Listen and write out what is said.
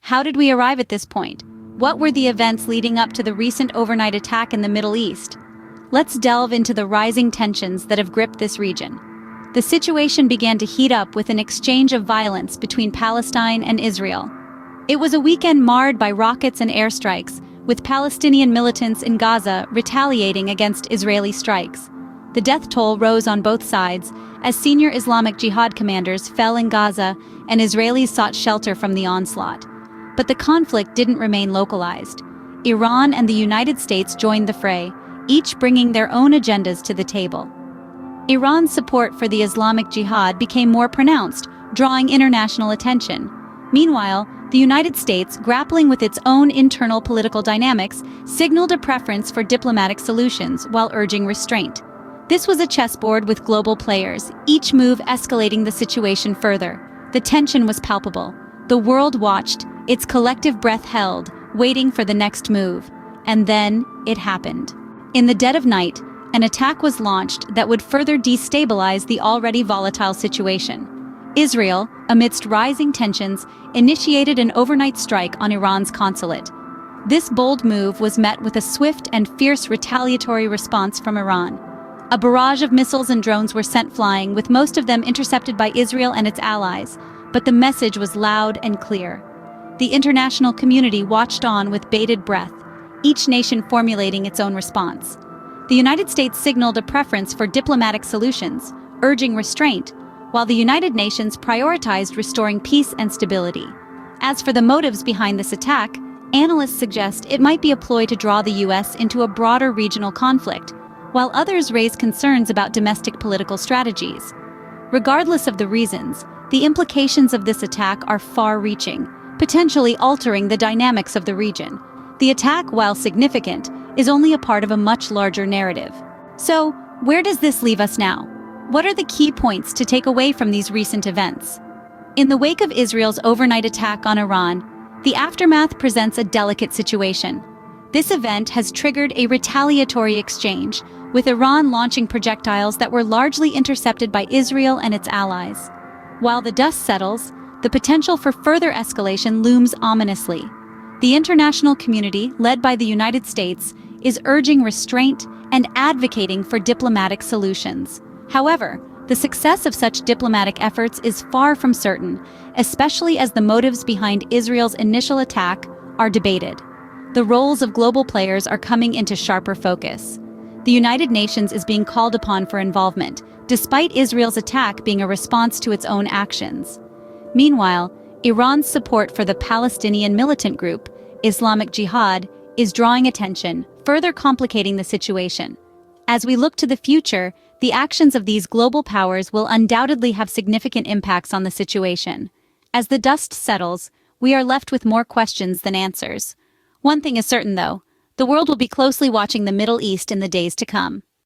How did we arrive at this point? What were the events leading up to the recent overnight attack in the Middle East? Let's delve into the rising tensions that have gripped this region. The situation began to heat up with an exchange of violence between Palestine and Israel. It was a weekend marred by rockets and airstrikes, with Palestinian militants in Gaza retaliating against Israeli strikes. The death toll rose on both sides as senior Islamic Jihad commanders fell in Gaza and Israelis sought shelter from the onslaught. But the conflict didn't remain localized. Iran and the United States joined the fray, each bringing their own agendas to the table. Iran's support for the Islamic Jihad became more pronounced, drawing international attention. Meanwhile, the United States, grappling with its own internal political dynamics, signaled a preference for diplomatic solutions while urging restraint. This was a chessboard with global players, each move escalating the situation further. The tension was palpable. The world watched, its collective breath held, waiting for the next move. And then, it happened. In the dead of night, an attack was launched that would further destabilize the already volatile situation. Israel, amidst rising tensions, initiated an overnight strike on Iran's consulate. This bold move was met with a swift and fierce retaliatory response from Iran. A barrage of missiles and drones were sent flying, with most of them intercepted by Israel and its allies, but the message was loud and clear. The international community watched on with bated breath, each nation formulating its own response. The United States signaled a preference for diplomatic solutions, urging restraint, while the United Nations prioritized restoring peace and stability. As for the motives behind this attack, analysts suggest it might be a ploy to draw the U.S. into a broader regional conflict, while others raise concerns about domestic political strategies. Regardless of the reasons, the implications of this attack are far-reaching, potentially altering the dynamics of the region. The attack, while significant, is only a part of a much larger narrative. So, where does this leave us now? What are the key points to take away from these recent events? In the wake of Israel's overnight attack on Iran, the aftermath presents a delicate situation. This event has triggered a retaliatory exchange, with Iran launching projectiles that were largely intercepted by Israel and its allies. While the dust settles, the potential for further escalation looms ominously. The international community, led by the United States, is urging restraint and advocating for diplomatic solutions. However, the success of such diplomatic efforts is far from certain, especially as the motives behind Israel's initial attack are debated. The roles of global players are coming into sharper focus. The United Nations is being called upon for involvement, despite Israel's attack being a response to its own actions. Meanwhile, Iran's support for the Palestinian militant group, Islamic Jihad, is drawing attention, further complicating the situation. As we look to the future, the actions of these global powers will undoubtedly have significant impacts on the situation. As the dust settles, we are left with more questions than answers. One thing is certain, though: the world will be closely watching the Middle East in the days to come.